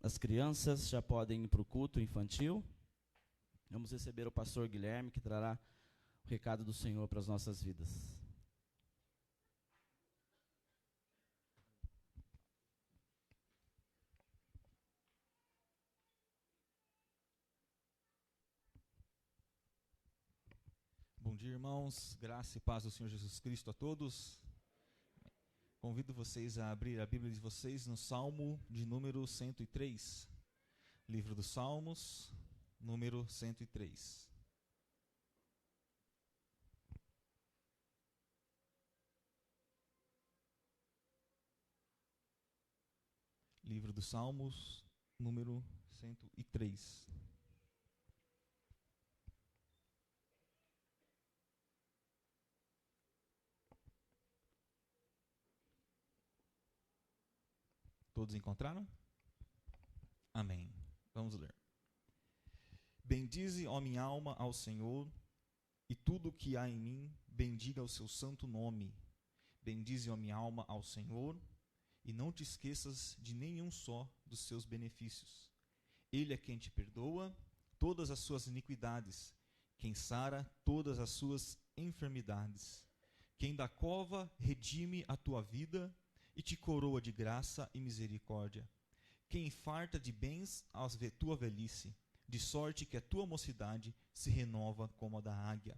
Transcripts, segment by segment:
As crianças já podem ir para o culto infantil. Vamos receber o pastor Guilherme, que trará o recado do Senhor para as nossas vidas. Bom dia, irmãos. Graça e paz do Senhor Jesus Cristo a todos. Convido vocês a abrir a Bíblia de vocês no Salmo de número 103. Livro dos Salmos, número 103. Livro dos Salmos, número 103. Todos encontraram? Amém. Vamos ler. Bendize, ó minha alma, ao Senhor, e tudo o que há em mim, bendiga o seu santo nome. Bendize, ó minha alma, ao Senhor, e não te esqueças de nenhum só dos seus benefícios. Ele é quem te perdoa todas as suas iniquidades, quem sara todas as suas enfermidades, quem da cova redime a tua vida e te coroa de graça e misericórdia, quem farta de bens a tua velhice, de sorte que a tua mocidade se renova como a da águia.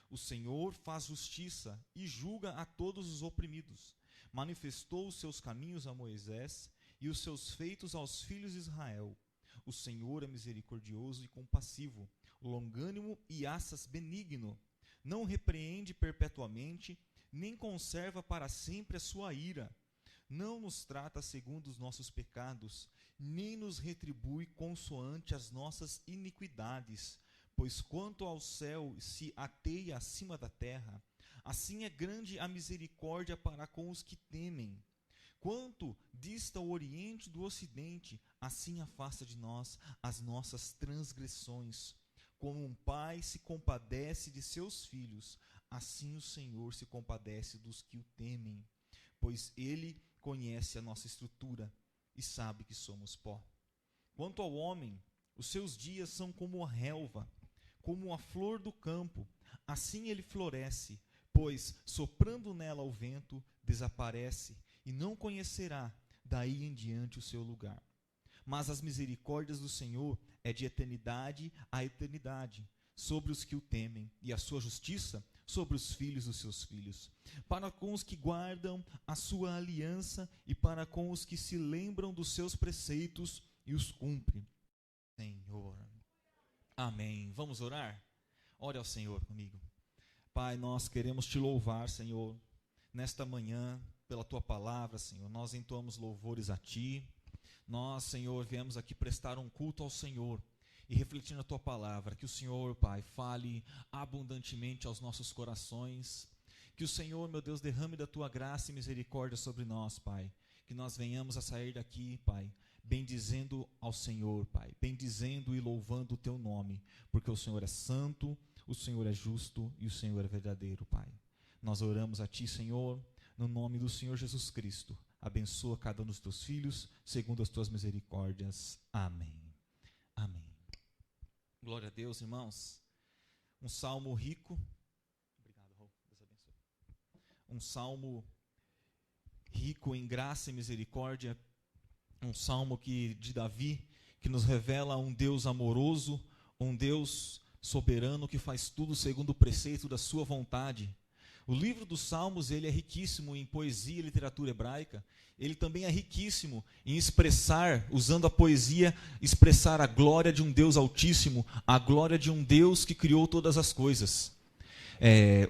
O Senhor faz justiça e julga a todos os oprimidos. Manifestou os seus caminhos a Moisés e os seus feitos aos filhos de Israel. O Senhor é misericordioso e compassivo, longânimo e assaz benigno. Não repreende perpetuamente, nem conserva para sempre a sua ira. Não nos trata segundo os nossos pecados, nem nos retribui consoante as nossas iniquidades. Pois quanto ao céu se ateia acima da terra, assim é grande a misericórdia para com os que temem. Quanto dista o oriente do ocidente, assim afasta de nós as nossas transgressões. Como um pai se compadece de seus filhos, assim o Senhor se compadece dos que o temem. Pois Ele conhece a nossa estrutura e sabe que somos pó. Quanto ao homem, os seus dias são como a relva, como a flor do campo. Assim ele floresce, pois, soprando nela o vento, desaparece, e não conhecerá daí em diante o seu lugar. Mas as misericórdias do Senhor é de eternidade a eternidade, sobre os que o temem, e a sua justiça sobre os filhos dos seus filhos, para com os que guardam a sua aliança e para com os que se lembram dos seus preceitos e os cumprem. Senhor. Amém. Vamos orar? Ore ao Senhor comigo. Pai, nós queremos te louvar, Senhor, nesta manhã, pela tua palavra, Senhor. Nós entoamos louvores a ti. Nós, Senhor, viemos aqui prestar um culto ao Senhor e refletindo a tua palavra, que o Senhor, Pai, fale abundantemente aos nossos corações, que o Senhor, meu Deus, derrame da tua graça e misericórdia sobre nós, Pai, que nós venhamos a sair daqui, Pai, bendizendo ao Senhor, Pai, bendizendo e louvando o teu nome, porque o Senhor é santo, o Senhor é justo e o Senhor é verdadeiro, Pai. Nós oramos a ti, Senhor, no nome do Senhor Jesus Cristo. Abençoa cada um dos teus filhos, segundo as tuas misericórdias. Amém. Amém. Glória a Deus, irmãos. Um salmo rico. Obrigado, Raul. Deus abençoe. Um salmo rico em graça e misericórdia. Um salmo de Davi, que nos revela um Deus amoroso, um Deus soberano que faz tudo segundo o preceito da sua vontade. O livro dos Salmos, ele é riquíssimo em poesia e literatura hebraica. Ele também é riquíssimo em expressar, usando a poesia, expressar a glória de um Deus altíssimo, a glória de um Deus que criou todas as coisas.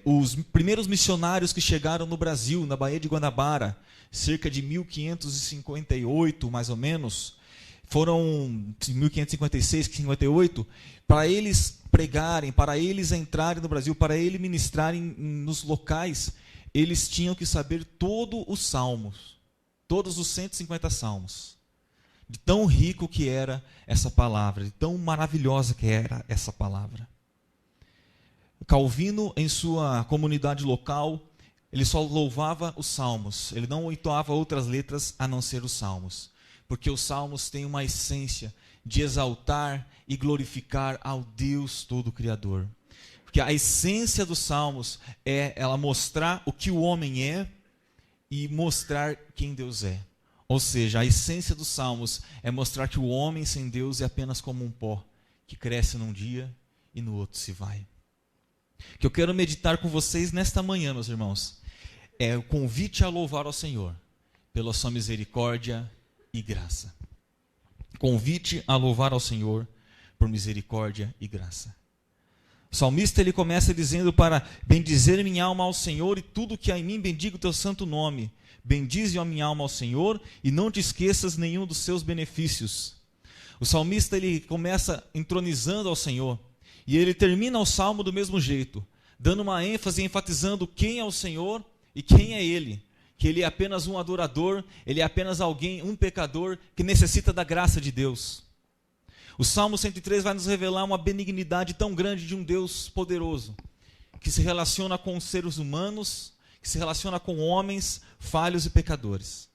Os primeiros missionários que chegaram no Brasil, na Baía de Guanabara, cerca de 1558, mais ou menos, foram 1556, 58, para eles pregarem, para eles entrarem no Brasil, para eles ministrarem nos locais, eles tinham que saber todos os salmos, todos os 150 salmos. De tão rico que era essa palavra, de tão maravilhosa que era essa palavra. Calvino, em sua comunidade local, ele só louvava os salmos, ele não entoava outras letras a não ser os salmos. Porque os salmos têm uma essência de exaltar e glorificar ao Deus Todo-Criador. Porque a essência dos salmos é ela mostrar o que o homem é e mostrar quem Deus é. Ou seja, a essência dos salmos é mostrar que o homem sem Deus é apenas como um pó, que cresce num dia e no outro se vai. O que eu quero meditar com vocês nesta manhã, meus irmãos, é o convite a louvar ao Senhor pela sua misericórdia e graça. Convite a louvar ao Senhor por misericórdia e graça. O salmista ele começa dizendo para bendizer minha alma ao Senhor e tudo que há em mim bendiga o teu santo nome. Bendize a minha alma ao Senhor e não te esqueças nenhum dos seus benefícios. O salmista ele começa entronizando ao Senhor e ele termina o salmo do mesmo jeito, dando uma ênfase e enfatizando quem é o Senhor e quem é Ele. Que Ele é apenas um adorador, Ele é apenas alguém, um pecador que necessita da graça de Deus. O Salmo 103 vai nos revelar uma benignidade tão grande de um Deus poderoso, que se relaciona com os seres humanos, que se relaciona com homens falhos e pecadores.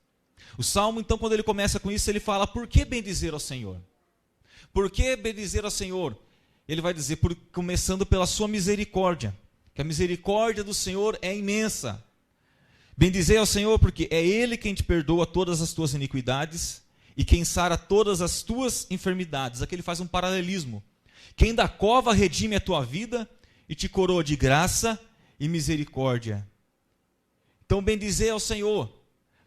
O Salmo, então, quando ele começa com isso, ele fala, por que bendizer ao Senhor? Por que bendizer ao Senhor? Ele vai dizer, começando pela sua misericórdia, que a misericórdia do Senhor é imensa. Bendizer ao Senhor porque é Ele quem te perdoa todas as tuas iniquidades e quem sara todas as tuas enfermidades. Aqui ele faz um paralelismo. Quem da cova redime a tua vida e te coroa de graça e misericórdia. Então bendizer ao Senhor,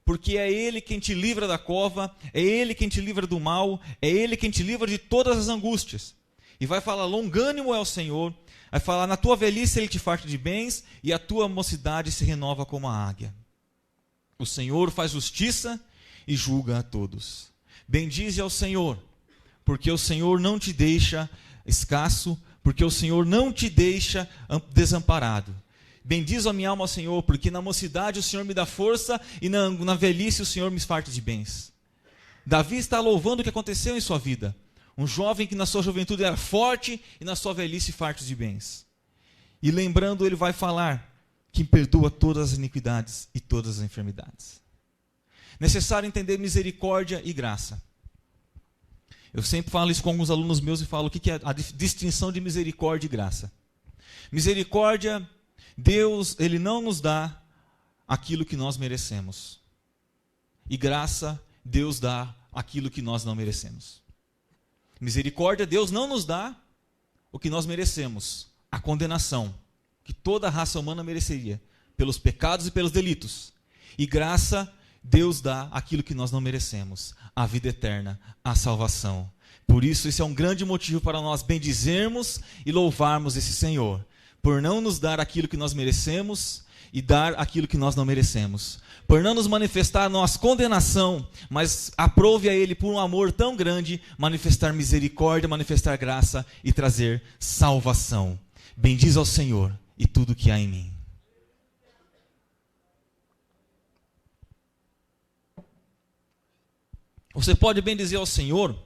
porque é Ele quem te livra da cova, é Ele quem te livra do mal, é Ele quem te livra de todas as angústias. E vai falar, longânimo é o Senhor, vai falar, na tua velhice Ele te farta de bens e a tua mocidade se renova como a águia. O Senhor faz justiça e julga a todos. Bendize ao Senhor, porque o Senhor não te deixa escasso, porque o Senhor não te deixa desamparado. Bendize a minha alma ao Senhor, porque na mocidade o Senhor me dá força e na velhice o Senhor me farta de bens. Davi está louvando o que aconteceu em sua vida. Um jovem que na sua juventude era forte e na sua velhice farto de bens. E lembrando, ele vai falar que perdoa todas as iniquidades e todas as enfermidades. Necessário entender misericórdia e graça. Eu sempre falo isso com alguns alunos meus e falo o que é a distinção de misericórdia e graça. Misericórdia, Deus, Ele não nos dá aquilo que nós merecemos. E graça, Deus dá aquilo que nós não merecemos. Misericórdia, Deus não nos dá o que nós merecemos, a condenação que toda a raça humana mereceria, pelos pecados e pelos delitos. E graça, Deus dá aquilo que nós não merecemos, a vida eterna, a salvação. Por isso, esse é um grande motivo para nós bendizermos e louvarmos esse Senhor, por não nos dar aquilo que nós merecemos e dar aquilo que nós não merecemos. Por não nos manifestar nossa condenação, mas aprove a Ele, por um amor tão grande, manifestar misericórdia, manifestar graça e trazer salvação. Bendiz ao Senhor e tudo que há em mim. Você pode bendizer ao Senhor,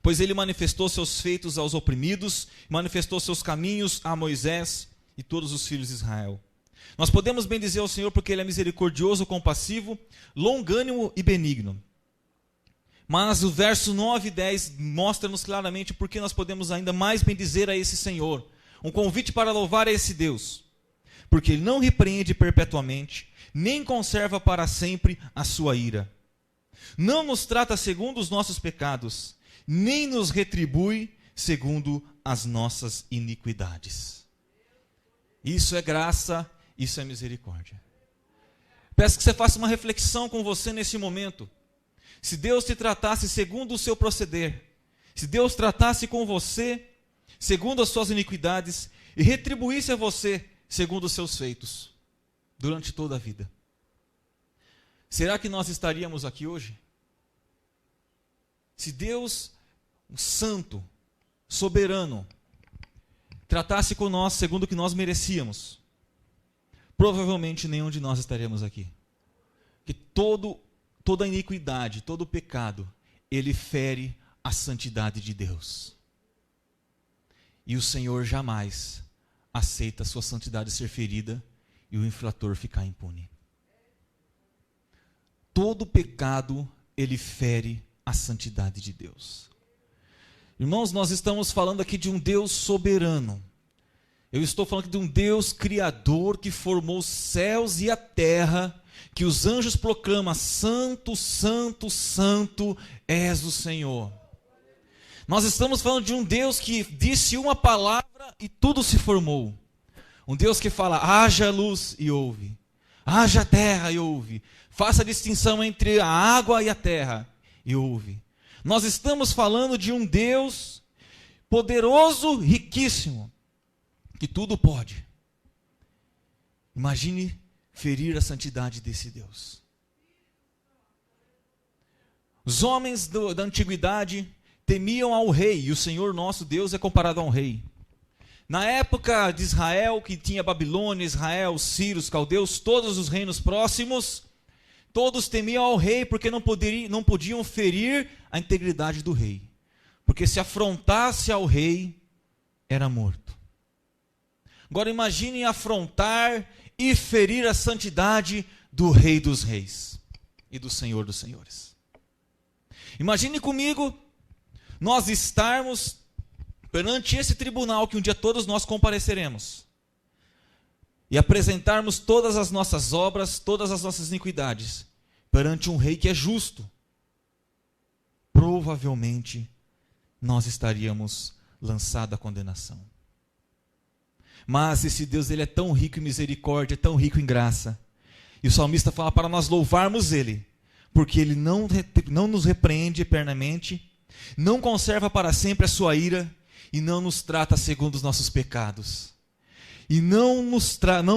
pois Ele manifestou seus feitos aos oprimidos, manifestou seus caminhos a Moisés e todos os filhos de Israel. Nós podemos bendizer ao Senhor porque Ele é misericordioso, compassivo, longânimo e benigno. Mas o verso 9 e 10 mostra-nos claramente porque nós podemos ainda mais bendizer a esse Senhor. Um convite para louvar a esse Deus. Porque Ele não repreende perpetuamente, nem conserva para sempre a sua ira. Não nos trata segundo os nossos pecados, nem nos retribui segundo as nossas iniquidades. Isso é graça, isso é misericórdia. Peço que você faça uma reflexão com você nesse momento. Se Deus te tratasse segundo o seu proceder, se Deus tratasse com você segundo as suas iniquidades e retribuísse a você segundo os seus feitos durante toda a vida, será que nós estaríamos aqui hoje? Se Deus, o santo, soberano, tratasse com nós segundo o que nós merecíamos, provavelmente nenhum de nós estaríamos aqui. Que toda a iniquidade, todo o pecado, ele fere a santidade de Deus. E o Senhor jamais aceita a sua santidade ser ferida e o infrator ficar impune. Todo pecado ele fere a santidade de Deus. Irmãos, nós estamos falando aqui de um Deus soberano. Eu estou falando aqui de um Deus criador que formou os céus e a terra, que os anjos proclamam: Santo, Santo, Santo és o Senhor. Nós estamos falando de um Deus que disse uma palavra e tudo se formou. Um Deus que fala: haja luz e houve. Haja terra e houve. Faça a distinção entre a água e a terra e houve. Nós estamos falando de um Deus poderoso, riquíssimo, que tudo pode. Imagine ferir a santidade desse Deus. Os homens da antiguidade temiam ao rei, e o Senhor nosso Deus é comparado a um rei. Na época de Israel, que tinha Babilônia, Israel, Sírios, caldeus, todos os reinos próximos, todos temiam ao rei porque não podiam ferir a integridade do rei. Porque se afrontasse ao rei, era morto. Agora imaginem afrontar e ferir a santidade do Rei dos Reis e do Senhor dos Senhores. Imagine comigo nós estarmos perante esse tribunal que um dia todos nós compareceremos e apresentarmos todas as nossas obras, todas as nossas iniquidades perante um rei que é justo. Provavelmente nós estaríamos lançados à condenação. Mas esse Deus, ele é tão rico em misericórdia, tão rico em graça. E o salmista fala para nós louvarmos ele, porque ele não nos repreende eternamente, não conserva para sempre a sua ira e não nos trata segundo os nossos pecados. E não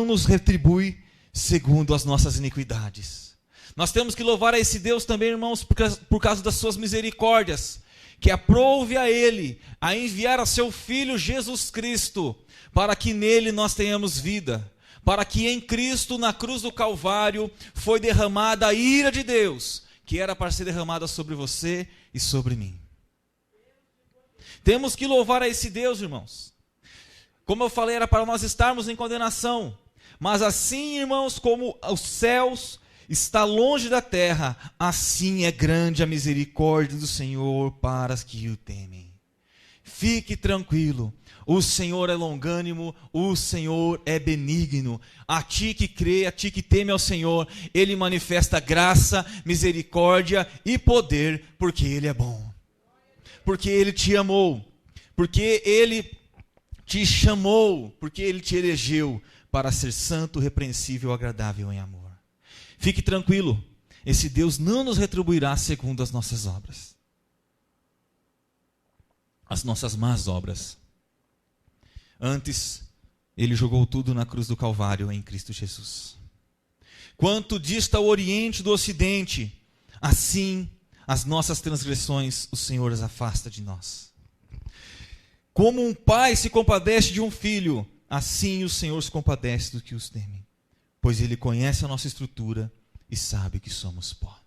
nos retribui segundo as nossas iniquidades. Nós temos que louvar a esse Deus também, irmãos, por causa das suas misericórdias, que aprove a ele a enviar a seu Filho Jesus Cristo, para que nele nós tenhamos vida, para que em Cristo, na cruz do Calvário, foi derramada a ira de Deus, que era para ser derramada sobre você e sobre mim. Temos que louvar a esse Deus, irmãos. Como eu falei, era para nós estarmos em condenação, mas assim, irmãos, como os céus está longe da terra, assim é grande a misericórdia do Senhor para os que o temem. Fique tranquilo, o Senhor é longânimo, o Senhor é benigno. A ti que crê, a ti que teme ao Senhor, Ele manifesta graça, misericórdia e poder, porque Ele é bom. Porque Ele te amou, porque Ele te chamou, porque Ele te elegeu para ser santo, repreensível, agradável em amor. Fique tranquilo, esse Deus não nos retribuirá segundo as nossas obras, as nossas más obras. Antes, Ele jogou tudo na cruz do Calvário em Cristo Jesus. Quanto dista o Oriente do Ocidente, assim as nossas transgressões o Senhor as afasta de nós. Como um pai se compadece de um filho, assim o Senhor se compadece dos que os temem, pois Ele conhece a nossa estrutura e sabe que somos pó.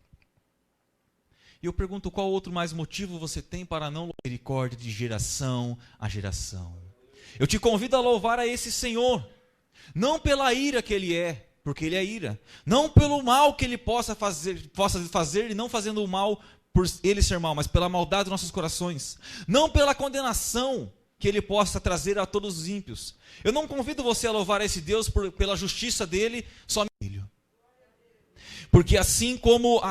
E eu pergunto, qual outro mais motivo você tem para não louvar misericórdia de geração a geração? Eu te convido a louvar a esse Senhor, não pela ira que Ele é, porque Ele é ira, não pelo mal que Ele possa fazer e não fazendo o mal por Ele ser mal, mas pela maldade dos nossos corações, não pela condenação que Ele possa trazer a todos os ímpios. Eu não convido você a louvar a esse Deus pela justiça dEle, somente Filho. Porque assim como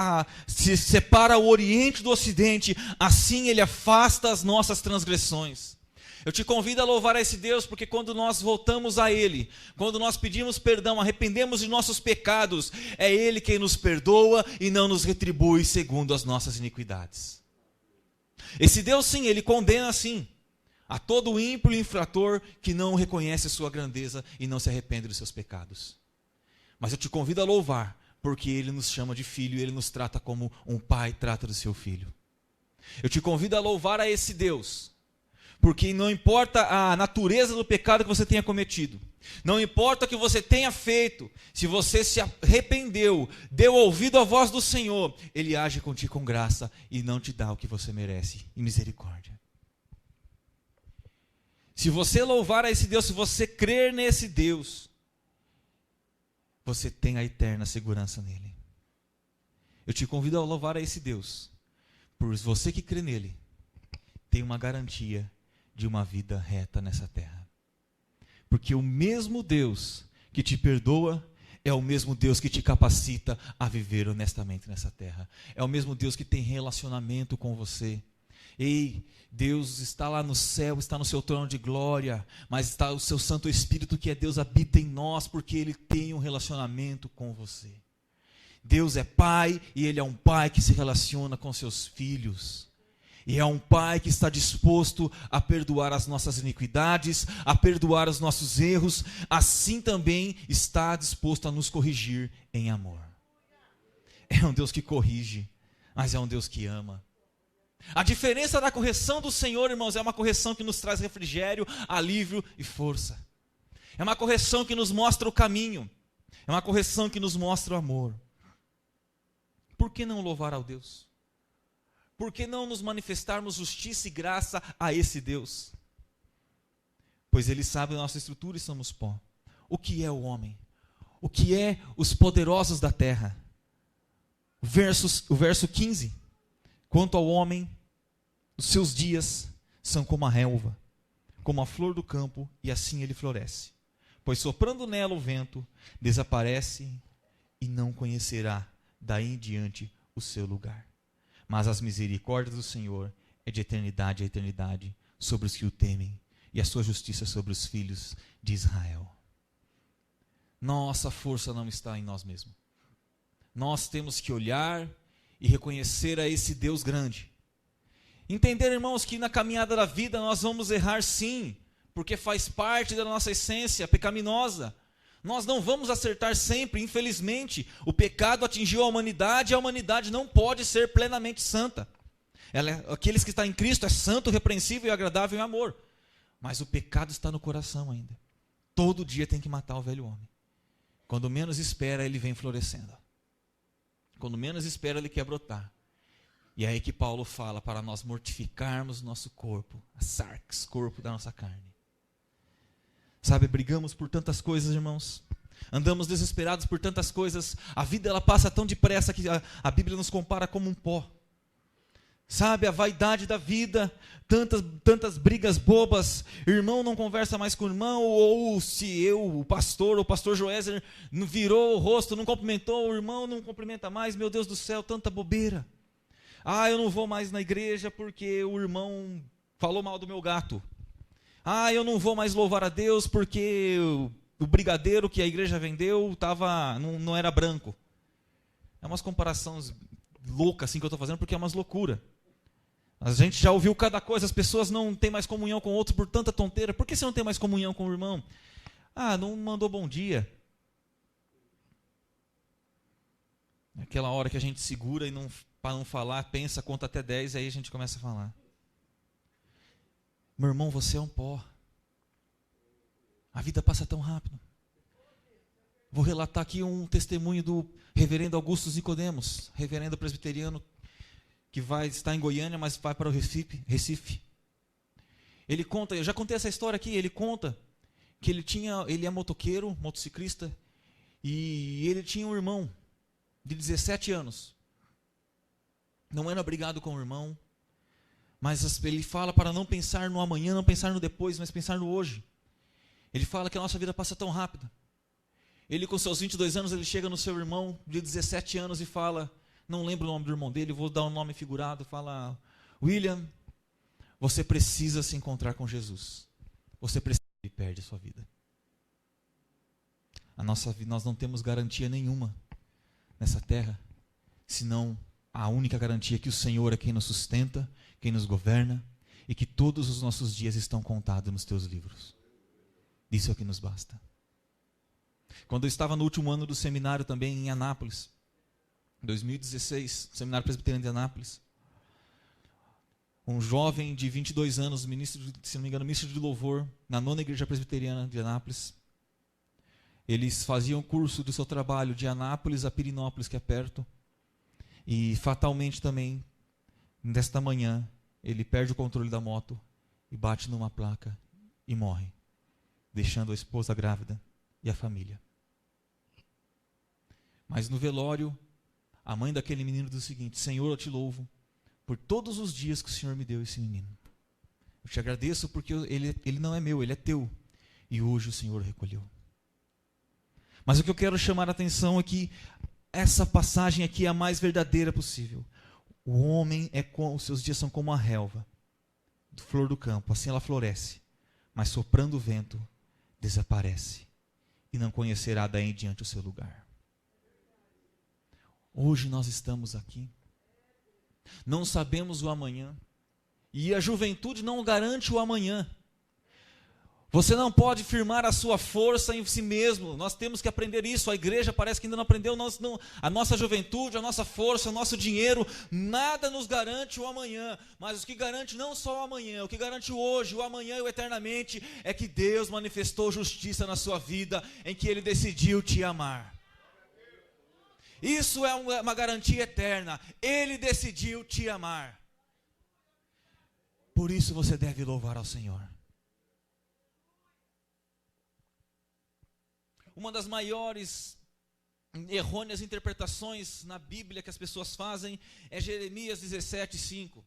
se separa o Oriente do Ocidente, assim Ele afasta as nossas transgressões. Eu te convido a louvar a esse Deus, porque quando nós voltamos a Ele, quando nós pedimos perdão, arrependemos de nossos pecados, é Ele quem nos perdoa e não nos retribui segundo as nossas iniquidades. Esse Deus, sim, Ele condena, sim, a todo ímpio e infrator que não reconhece a sua grandeza e não se arrepende dos seus pecados. Mas eu te convido a louvar, porque Ele nos chama de filho e Ele nos trata como um pai trata do seu filho. Eu te convido a louvar a esse Deus, porque não importa a natureza do pecado que você tenha cometido, não importa o que você tenha feito, se você se arrependeu, deu ouvido à voz do Senhor, Ele age contigo com graça e não te dá o que você merece, em misericórdia. Se você louvar a esse Deus, se você crer nesse Deus, você tem a eterna segurança nele. Eu te convido a louvar a esse Deus. Por você que crê nele, tem uma garantia de uma vida reta nessa terra. Porque o mesmo Deus que te perdoa é o mesmo Deus que te capacita a viver honestamente nessa terra. É o mesmo Deus que tem relacionamento com você. Ei, Deus está lá no céu, está no seu trono de glória, mas está o seu Santo Espírito, que é Deus, habita em nós, porque Ele tem um relacionamento com você. Deus é Pai, e Ele é um Pai que se relaciona com seus filhos. E é um Pai que está disposto a perdoar as nossas iniquidades, a perdoar os nossos erros, assim também está disposto a nos corrigir em amor. É um Deus que corrige, mas é um Deus que ama. A diferença da correção do Senhor, irmãos, é uma correção que nos traz refrigério, alívio e força. É uma correção que nos mostra o caminho. É uma correção que nos mostra o amor. Por que não louvar ao Deus? Por que não nos manifestarmos justiça e graça a esse Deus? Pois Ele sabe a nossa estrutura e somos pó. O que é o homem? O que é os poderosos da terra? O verso 15. Quanto ao homem, os seus dias são como a relva, como a flor do campo, e assim ele floresce. Pois soprando nela o vento, desaparece e não conhecerá daí em diante o seu lugar. Mas as misericórdias do Senhor é de eternidade a eternidade sobre os que o temem, e a sua justiça sobre os filhos de Israel. Nossa força não está em nós mesmos. Nós temos que olhar e reconhecer a esse Deus grande. Entender, irmãos, que na caminhada da vida nós vamos errar sim, porque faz parte da nossa essência pecaminosa. Nós não vamos acertar sempre, infelizmente. O pecado atingiu a humanidade e a humanidade não pode ser plenamente santa. Aqueles que estão em Cristo é santo, repreensível e agradável em amor. Mas o pecado está no coração ainda. Todo dia tem que matar o velho homem. Quando menos espera, ele vem florescendo. Quando menos espera, ele quer brotar. E é aí que Paulo fala para nós mortificarmos o nosso corpo, a sarx, corpo da nossa carne. Sabe, brigamos por tantas coisas, irmãos. Andamos desesperados por tantas coisas. A vida ela passa tão depressa que a Bíblia nos compara como um pó. Sabe, a vaidade da vida, tantas brigas bobas, irmão não conversa mais com o irmão, ou se o pastor Joézer virou o rosto, não cumprimentou, o irmão não cumprimenta mais, meu Deus do céu, tanta bobeira. Eu não vou mais na igreja porque o irmão falou mal do meu gato. Eu não vou mais louvar a Deus porque o brigadeiro que a igreja vendeu não era branco. É umas comparações loucas assim que eu estou fazendo, porque é umas loucuras. A gente já ouviu cada coisa, as pessoas não têm mais comunhão com outros por tanta tonteira. Por que você não tem mais comunhão com o irmão? Não mandou bom dia. Aquela hora que a gente segura e para não falar, pensa, conta até 10, aí a gente começa a falar. Meu irmão, você é um pó. A vida passa tão rápido. Vou relatar aqui um testemunho do reverendo Augusto Nicodemos, reverendo presbiteriano, que vai estar em Goiânia, mas vai para o Recife. Ele conta, eu já contei essa história aqui, ele conta que ele é motoqueiro, motociclista, e ele tinha um irmão de 17 anos. Não era brigado com o irmão, mas ele fala para não pensar no amanhã, não pensar no depois, mas pensar no hoje. Ele fala que a nossa vida passa tão rápido. Ele com seus 22 anos, ele chega no seu irmão de 17 anos e fala, não lembro o nome do irmão dele, vou dar um nome figurado, fala, William, você precisa se encontrar com Jesus. Você precisa e perde a sua vida. Nós não temos garantia nenhuma nessa terra, senão a única garantia que o Senhor é quem nos sustenta, quem nos governa, e que todos os nossos dias estão contados nos teus livros. Isso é o que nos basta. Quando eu estava no último ano do seminário também em Anápolis, 2016, Seminário Presbiteriano de Anápolis, um jovem de 22 anos, se não me engano, ministro de louvor, na 9ª Igreja Presbiteriana de Anápolis, eles faziam curso do seu trabalho de Anápolis a Pirinópolis, que é perto, e fatalmente também, nesta manhã, ele perde o controle da moto e bate numa placa e morre, deixando a esposa grávida e a família. Mas no velório, A mãe daquele menino diz o seguinte: Senhor, eu te louvo por todos os dias que o Senhor me deu esse menino. Eu te agradeço porque ele não é meu, ele é teu. E hoje o Senhor recolheu. Mas o que eu quero chamar a atenção é que essa passagem aqui é a mais verdadeira possível. O homem os seus dias são como a relva, flor do campo, assim ela floresce, mas soprando o vento, desaparece, e não conhecerá daí em diante o seu lugar. Hoje nós estamos aqui, não sabemos o amanhã, e a juventude não garante o amanhã. Você não pode firmar a sua força em si mesmo. Nós temos que aprender isso. A igreja parece que ainda não aprendeu. A nossa juventude, a nossa força, o nosso dinheiro, nada nos garante o amanhã. Mas o que garante não só o amanhã, o que garante o hoje, o amanhã e o eternamente, é que Deus manifestou justiça na sua vida, em que Ele decidiu te amar. Isso é uma garantia eterna. Ele decidiu te amar. Por isso você deve louvar ao Senhor. Uma das maiores errôneas interpretações na Bíblia que as pessoas fazem é Jeremias 17:5.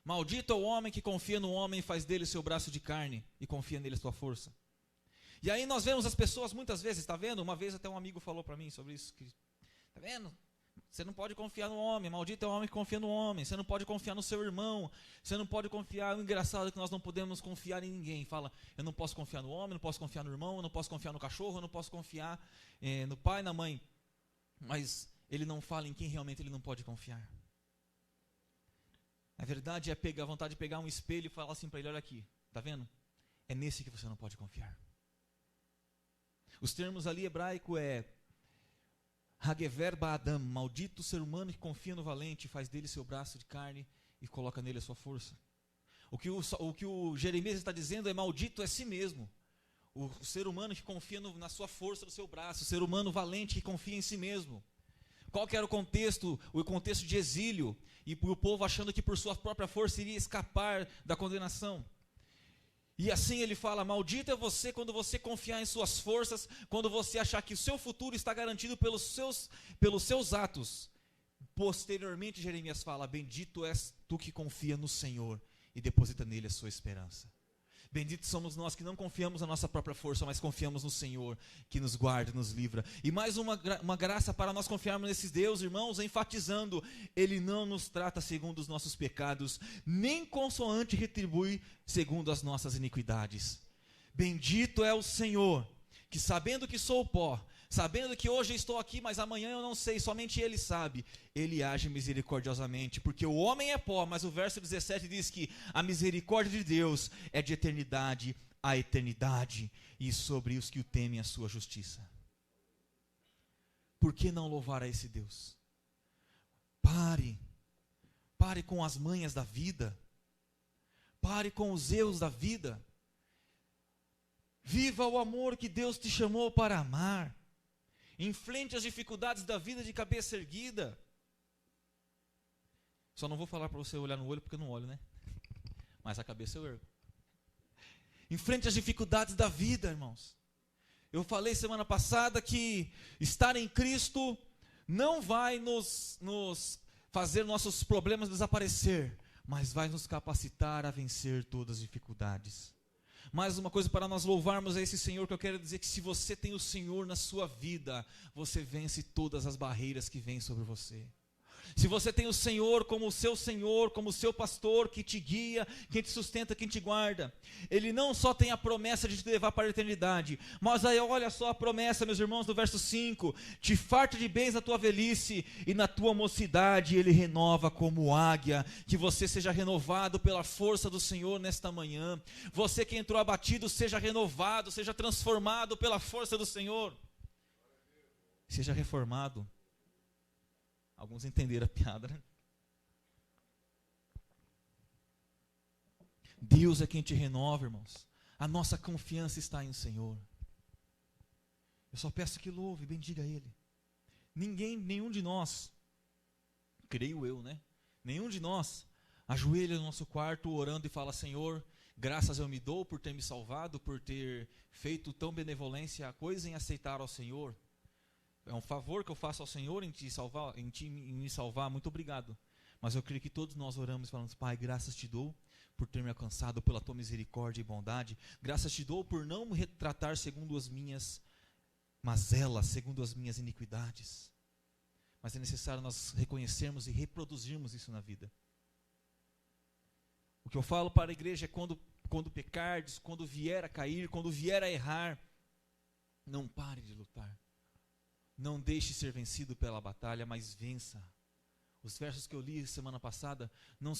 Maldito é o homem que confia no homem e faz dele seu braço de carne e confia nele a sua força. E aí nós vemos as pessoas muitas vezes, está vendo? Uma vez até um amigo falou para mim sobre isso. Está vendo? Você não pode confiar no homem, maldito é o homem que confia no homem. Você não pode confiar no seu irmão, você não pode confiar. O engraçado é que nós não podemos confiar em ninguém. Fala, eu não posso confiar no homem, não posso confiar no irmão, eu não posso confiar no cachorro, eu não posso confiar no pai, na mãe. Mas ele não fala em quem realmente ele não pode confiar. A verdade é pegar, a vontade de pegar um espelho e falar assim para ele, olha aqui, está vendo? É nesse que você não pode confiar. Os termos ali hebraico é Hagever Ba'adam, maldito o ser humano que confia no valente, faz dele seu braço de carne e coloca nele a sua força. O que o Jeremias está dizendo é maldito é si mesmo. O ser humano que confia na sua força do seu braço, o ser humano valente que confia em si mesmo. Qual que era o contexto? O contexto de exílio, e o povo achando que por sua própria força iria escapar da condenação. E assim ele fala, maldito é você quando você confiar em suas forças, quando você achar que o seu futuro está garantido pelos seus atos. Posteriormente Jeremias fala, bendito és tu que confia no Senhor e deposita nele a sua esperança. Benditos somos nós que não confiamos na nossa própria força, mas confiamos no Senhor, que nos guarda e nos livra. E mais uma graça para nós confiarmos nesse Deus, irmãos, enfatizando, Ele não nos trata segundo os nossos pecados, nem consoante retribui segundo as nossas iniquidades. Bendito é o Senhor, que sabendo que sou pó, sabendo que hoje estou aqui, mas amanhã eu não sei, somente Ele sabe, Ele age misericordiosamente, porque o homem é pó, mas o verso 17 diz que a misericórdia de Deus é de eternidade a eternidade, e sobre os que o temem a sua justiça. Por que não louvar a esse Deus? Pare com as manhas da vida, pare com os erros da vida, viva o amor que Deus te chamou para amar. Enfrente as dificuldades da vida de cabeça erguida. Só não vou falar para você olhar no olho, porque eu não olho, né? Mas a cabeça eu ergo. Enfrente as dificuldades da vida, irmãos. Eu falei semana passada que estar em Cristo não vai nos fazer nossos problemas desaparecer, mas vai nos capacitar a vencer todas as dificuldades. Mais uma coisa para nós louvarmos a esse Senhor, que eu quero dizer que se você tem o Senhor na sua vida, você vence todas as barreiras que vêm sobre você. Se você tem o Senhor, como o seu pastor, que te guia, quem te sustenta, quem te guarda, Ele não só tem a promessa de te levar para a eternidade, mas aí olha só a promessa, meus irmãos, do verso 5, te farta de bens na tua velhice, e na tua mocidade Ele renova como águia, que você seja renovado pela força do Senhor nesta manhã, você que entrou abatido, seja renovado, seja transformado pela força do Senhor, seja reformado. Alguns entenderam a piada, né? Deus é quem te renova, irmãos. A nossa confiança está em Senhor. Eu só peço que louve, bendiga Ele. Nenhum de nós, creio eu, né? Nenhum de nós ajoelha no nosso quarto orando e fala, Senhor, graças eu me dou por ter me salvado, por ter feito tão benevolência a coisa em aceitar ao Senhor. é um favor que eu faço ao Senhor em me salvar, muito obrigado. Mas eu creio que todos nós oramos e falamos: Pai, graças te dou por ter me alcançado, pela tua misericórdia e bondade. Graças te dou por não me retratar segundo as minhas mazelas, segundo as minhas iniquidades. Mas é necessário nós reconhecermos e reproduzirmos isso na vida. O que eu falo para a igreja é quando pecardes, quando vier a cair, quando vier a errar, não pare de lutar. Não deixe ser vencido pela batalha, mas vença. Os versos que eu li semana passada, não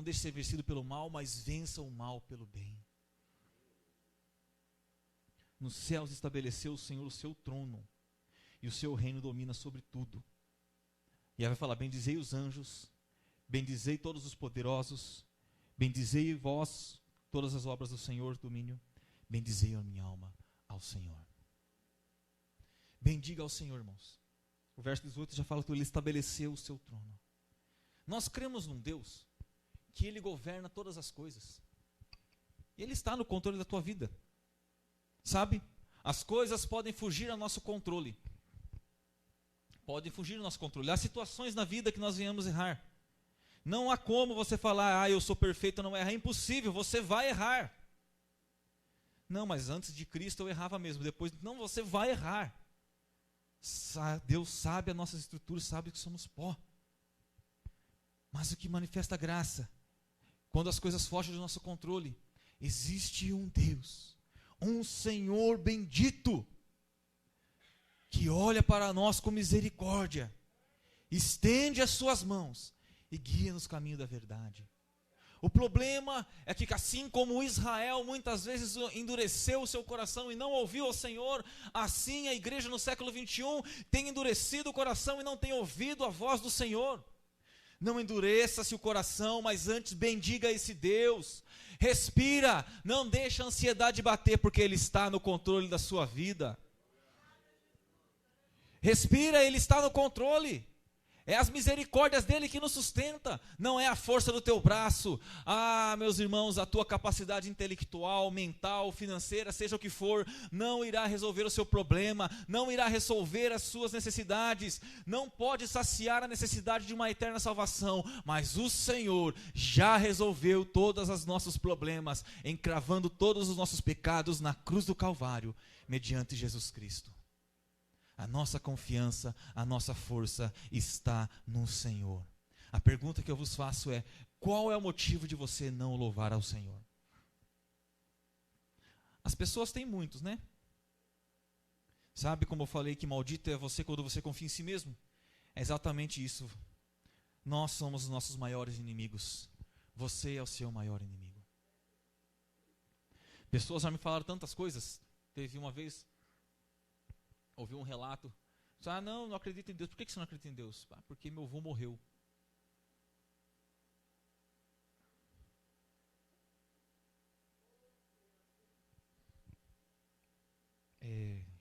deixe ser vencido pelo mal, mas vença o mal pelo bem. Nos céus estabeleceu o Senhor o seu trono, e o seu reino domina sobre tudo. E aí vai falar: bendizei os anjos, bendizei todos os poderosos, bendizei vós todas as obras do Senhor, domínio, bendizei a minha alma ao Senhor. Bendiga ao Senhor, irmãos. O verso 18 já fala que Ele estabeleceu o seu trono. Nós cremos num Deus que Ele governa todas as coisas. Ele está no controle da tua vida. Sabe? As coisas podem fugir ao nosso controle. Podem fugir do nosso controle. Há situações na vida que nós venhamos errar. Não há como você falar: eu sou perfeito, não erro. É impossível, você vai errar. Não, mas antes de Cristo eu errava mesmo. Depois, não, você vai errar. Deus sabe as nossas estruturas, sabe que somos pó. Mas o que manifesta a graça, quando as coisas fogem do nosso controle, existe um Deus, um Senhor bendito, que olha para nós com misericórdia, estende as suas mãos e guia nos caminhos da verdade. O problema é que, assim como Israel muitas vezes endureceu o seu coração e não ouviu ao Senhor, assim a igreja no século 21 tem endurecido o coração e não tem ouvido a voz do Senhor. Não endureça-se o coração, mas antes bendiga esse Deus. Respira, não deixa a ansiedade bater, porque Ele está no controle da sua vida. Respira, Ele está no controle. É as misericórdias dele que nos sustenta, não é a força do teu braço. Meus irmãos, a tua capacidade intelectual, mental, financeira, seja o que for, não irá resolver o seu problema, não irá resolver as suas necessidades, não pode saciar a necessidade de uma eterna salvação, mas o Senhor já resolveu todos os nossos problemas, encravando todos os nossos pecados na cruz do Calvário, mediante Jesus Cristo. A nossa confiança, a nossa força está no Senhor. A pergunta que eu vos faço é: qual é o motivo de você não louvar ao Senhor? As pessoas têm muitos, né? Sabe como eu falei que maldito é você quando você confia em si mesmo? É exatamente isso. Nós somos os nossos maiores inimigos. Você é o seu maior inimigo. Pessoas já me falaram tantas coisas. Teve uma vez, ouvi um relato. Não acredito em Deus. Por que você não acredita em Deus? Porque meu avô morreu.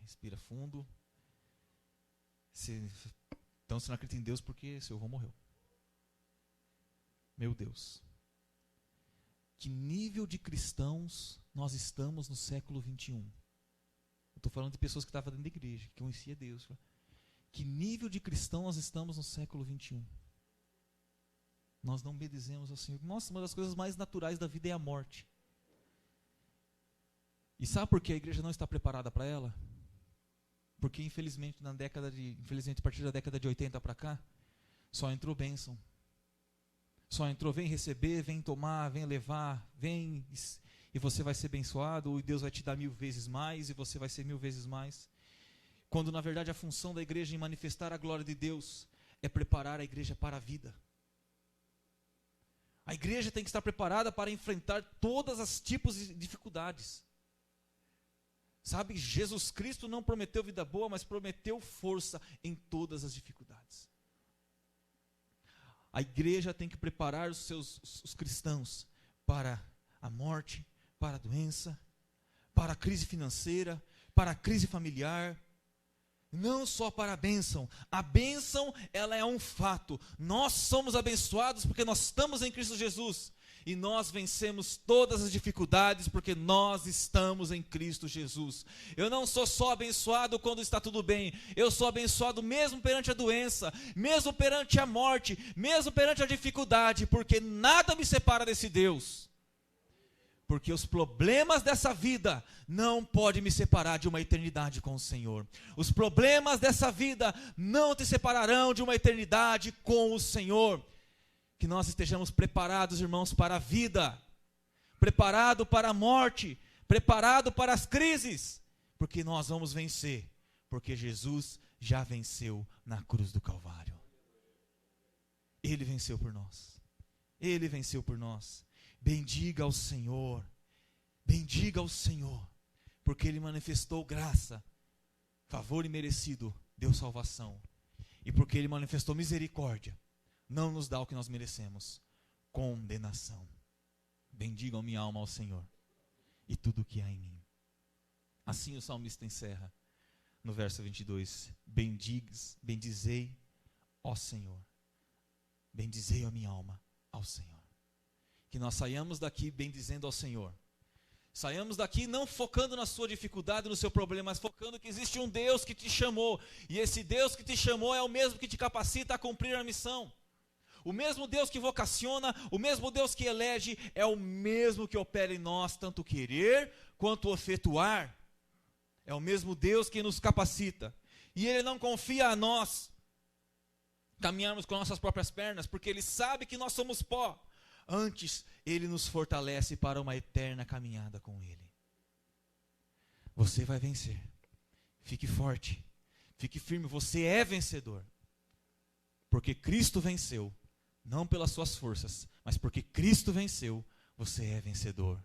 Respira fundo. Então você não acredita em Deus porque seu avô morreu. Meu Deus. Que nível de cristãos nós estamos no século 21? Eu estou falando de pessoas que estavam dentro da igreja, que conheciam Deus. Que nível de cristão nós estamos no século 21? Nós não bendizemos ao Senhor. Nossa, uma das coisas mais naturais da vida é a morte. E sabe por que a igreja não está preparada para ela? Porque infelizmente a partir da década de 80 para cá, só entrou bênção. Só entrou, vem receber, vem tomar, vem levar, vem e você vai ser abençoado, e Deus vai te dar 1000 vezes mais, e você vai ser 1000 vezes mais. Quando na verdade a função da igreja em manifestar a glória de Deus é preparar a igreja para a vida. A igreja tem que estar preparada para enfrentar todos os tipos de dificuldades. Sabe, Jesus Cristo não prometeu vida boa, mas prometeu força em todas as dificuldades. A igreja tem que preparar os cristãos para a morte, para a doença, para a crise financeira, para a crise familiar. Não só para a bênção. A bênção, ela é um fato. Nós somos abençoados porque nós estamos em Cristo Jesus. E nós vencemos todas as dificuldades porque nós estamos em Cristo Jesus. Eu não sou só abençoado quando está tudo bem. Eu sou abençoado mesmo perante a doença, mesmo perante a morte, mesmo perante a dificuldade, porque nada me separa desse Deus. Porque os problemas dessa vida não podem me separar de uma eternidade com o Senhor. Os problemas dessa vida não te separarão de uma eternidade com o Senhor. Que nós estejamos preparados, irmãos, para a vida, preparado para a morte, preparado para as crises, porque nós vamos vencer, porque Jesus já venceu na cruz do Calvário. Ele venceu por nós. Ele venceu por nós. Bendiga ao Senhor, bendiga ao Senhor, porque Ele manifestou graça, favor imerecido, deu salvação, e porque Ele manifestou misericórdia, não nos dá o que nós merecemos, condenação. Bendigam minha alma ao Senhor, e tudo o que há em mim. Assim o salmista encerra, no verso 22, bendizei, ó Senhor, bendizei a minha alma ao Senhor. Que nós saiamos daqui bendizendo ao Senhor. Saiamos daqui não focando na sua dificuldade, no seu problema, mas focando que existe um Deus que te chamou. E esse Deus que te chamou é o mesmo que te capacita a cumprir a missão. O mesmo Deus que vocaciona, o mesmo Deus que elege, é o mesmo que opera em nós, tanto querer quanto efetuar. É o mesmo Deus que nos capacita. E Ele não confia a nós caminharmos com nossas próprias pernas, porque Ele sabe que nós somos pó. Antes, Ele nos fortalece para uma eterna caminhada com Ele. Você vai vencer. Fique forte. Fique firme. Você é vencedor. Porque Cristo venceu. Não pelas suas forças, mas porque Cristo venceu, você é vencedor.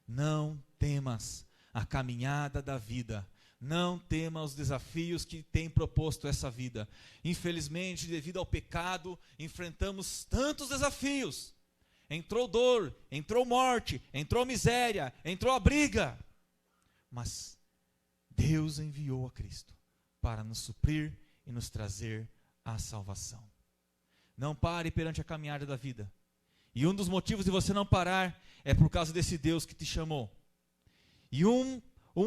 Não temas a caminhada da vida. Não tema os desafios que tem proposto essa vida. Infelizmente, devido ao pecado, enfrentamos tantos desafios. Entrou dor, entrou morte, entrou miséria, entrou a briga. Mas Deus enviou a Cristo para nos suprir e nos trazer a salvação. Não pare perante a caminhada da vida. E um dos motivos de você não parar é por causa desse Deus que te chamou. E um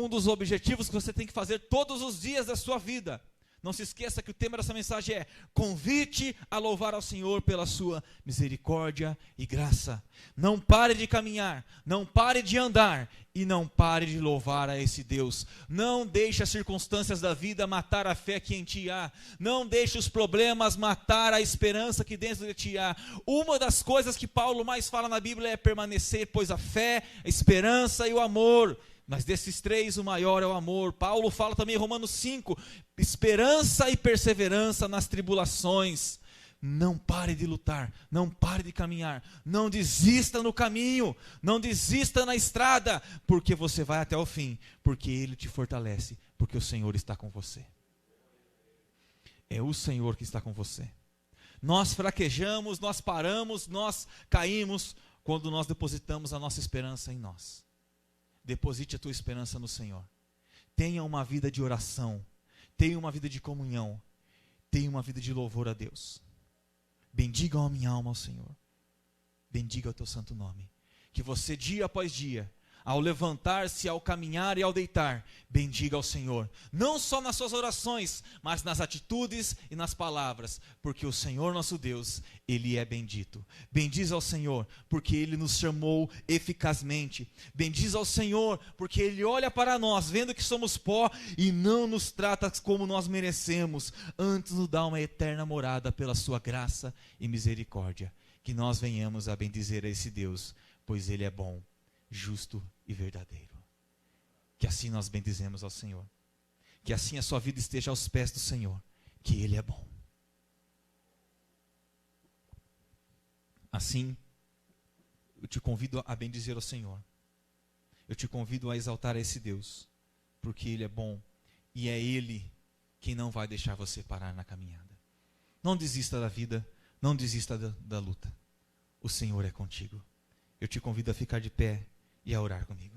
dos objetivos que você tem que fazer todos os dias da sua vida. Não se esqueça que o tema dessa mensagem é convite a louvar ao Senhor pela sua misericórdia e graça. Não pare de caminhar, não pare de andar e não pare de louvar a esse Deus. Não deixe as circunstâncias da vida matar a fé que em ti há. Não deixe os problemas matar a esperança que dentro de ti há. Uma das coisas que Paulo mais fala na Bíblia é permanecer, pois a fé, a esperança e o amor. Mas desses três, o maior é o amor. Paulo fala também em Romanos 5, esperança e perseverança nas tribulações. Não pare de lutar, não pare de caminhar, não desista no caminho, não desista na estrada, porque você vai até o fim, porque Ele te fortalece, porque o Senhor está com você. É o Senhor que está com você. Nós fraquejamos, nós paramos, nós caímos, quando nós depositamos a nossa esperança em nós. Deposite a tua esperança no Senhor. Tenha uma vida de oração. Tenha uma vida de comunhão. Tenha uma vida de louvor a Deus. Bendiga a minha alma ao Senhor. Bendiga o teu santo nome. Que você dia após dia, ao levantar-se, ao caminhar e ao deitar, bendiga ao Senhor. Não só nas suas orações, mas nas atitudes e nas palavras. Porque o Senhor nosso Deus, Ele é bendito. Bendiz ao Senhor, porque Ele nos chamou eficazmente. Bendiz ao Senhor, porque Ele olha para nós, vendo que somos pó, e não nos trata como nós merecemos. Antes nos dá uma eterna morada pela sua graça e misericórdia. Que nós venhamos a bendizer a esse Deus, pois Ele é bom, justo e verdadeiro. Que assim nós bendizemos ao Senhor. Que assim a sua vida esteja aos pés do Senhor. Que Ele é bom. Assim, eu te convido a bendizer ao Senhor. Eu te convido a exaltar a esse Deus. Porque Ele é bom. E é Ele quem não vai deixar você parar na caminhada. Não desista da vida. Não desista da luta. O Senhor é contigo. Eu te convido a ficar de pé e a orar comigo.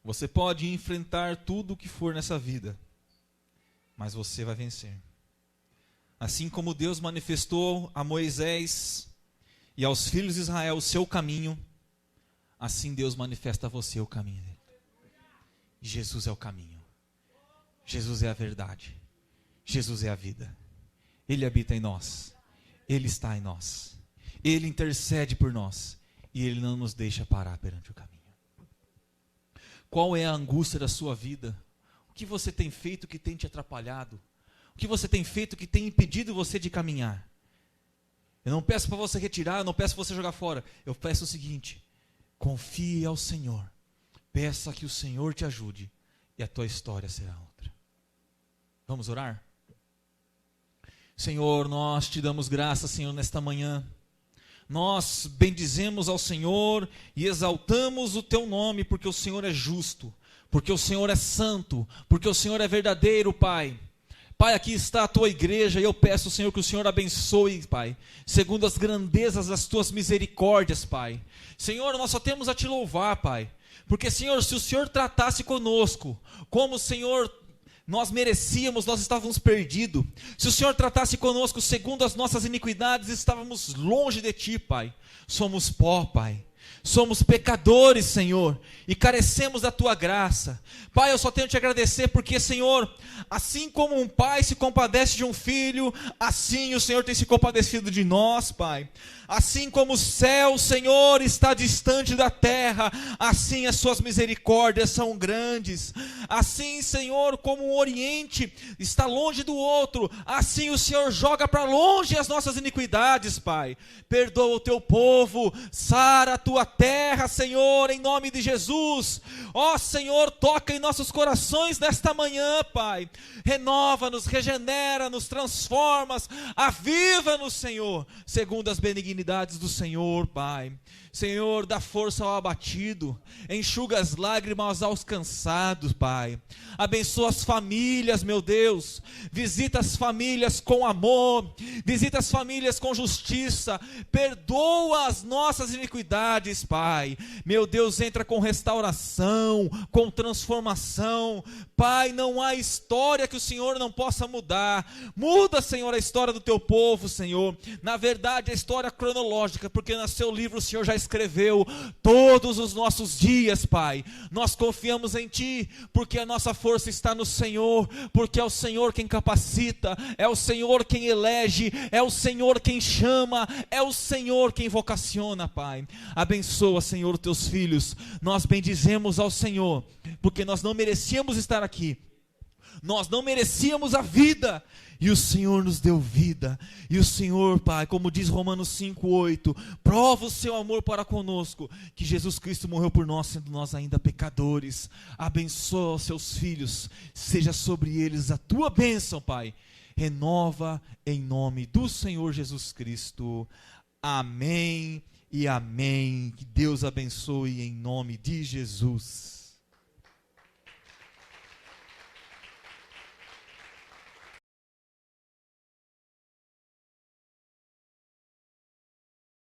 Você pode enfrentar tudo o que for nessa vida, mas você vai vencer. Assim como Deus manifestou a Moisés e aos filhos de Israel o seu caminho, assim Deus manifesta a você o caminho dele. Jesus é o caminho. Jesus é a verdade. Jesus é a vida. Ele habita em nós. Ele está em nós. Ele intercede por nós. E Ele não nos deixa parar perante o caminho. Qual é a angústia da sua vida? O que você tem feito que tem te atrapalhado? O que você tem feito que tem impedido você de caminhar? Eu não peço para você retirar, eu não peço para você jogar fora. Eu peço o seguinte: confie ao Senhor. Peça que o Senhor te ajude e a tua história será outra. Vamos orar? Senhor, nós te damos graças, Senhor, nesta manhã. Nós bendizemos ao Senhor e exaltamos o teu nome, porque o Senhor é justo, porque o Senhor é santo, porque o Senhor é verdadeiro, Pai. Pai, aqui está a tua igreja e eu peço, Senhor, que o Senhor abençoe, Pai, segundo as grandezas das tuas misericórdias, Pai. Senhor, nós só temos a te louvar, Pai, porque, Senhor, se o Senhor tratasse conosco como, Senhor, nós merecíamos, nós estávamos perdidos. Se o Senhor tratasse conosco segundo as nossas iniquidades, estávamos longe de Ti, Pai. Somos pó, Pai. Somos pecadores, Senhor, e carecemos da Tua graça. Pai, eu só tenho que te agradecer porque, Senhor, assim como um pai se compadece de um filho, assim o Senhor tem se compadecido de nós, Pai. Assim como o céu, Senhor, está distante da terra, assim as suas misericórdias são grandes. Assim, Senhor, como o oriente está longe do outro, assim o Senhor joga para longe as nossas iniquidades, Pai. Perdoa o teu povo, sara a tua terra, Senhor, em nome de Jesus. Ó Senhor, toca em nossos corações nesta manhã, Pai. Renova-nos, regenera-nos, transforma-nos, aviva-nos, Senhor, segundo as benignidades do Senhor, Pai. Senhor, dá força ao abatido, enxuga as lágrimas aos cansados, Pai. Abençoa as famílias, meu Deus. Visita as famílias com amor, visita as famílias com justiça. Perdoa as nossas iniquidades, Pai. Meu Deus, entra com restauração, com transformação. Pai, não há história que o Senhor não possa mudar. Muda, Senhor, a história do teu povo, Senhor. Na verdade, a história cronológica, porque no seu livro o Senhor já escreveu todos os nossos dias, Pai. Nós confiamos em Ti, porque a nossa força está no Senhor, porque é o Senhor quem capacita, é o Senhor quem elege, é o Senhor quem chama, é o Senhor quem vocaciona, Pai. Abençoa, Senhor, teus filhos. Nós bendizemos ao Senhor, porque nós não merecíamos estar aqui. Nós não merecíamos a vida, e o Senhor nos deu vida. E o Senhor, Pai, como diz Romanos 5:8, prova o seu amor para conosco, que Jesus Cristo morreu por nós, sendo nós ainda pecadores. Abençoa os seus filhos, seja sobre eles a tua bênção, Pai. Renova em nome do Senhor Jesus Cristo. Amém e amém. Que Deus abençoe em nome de Jesus.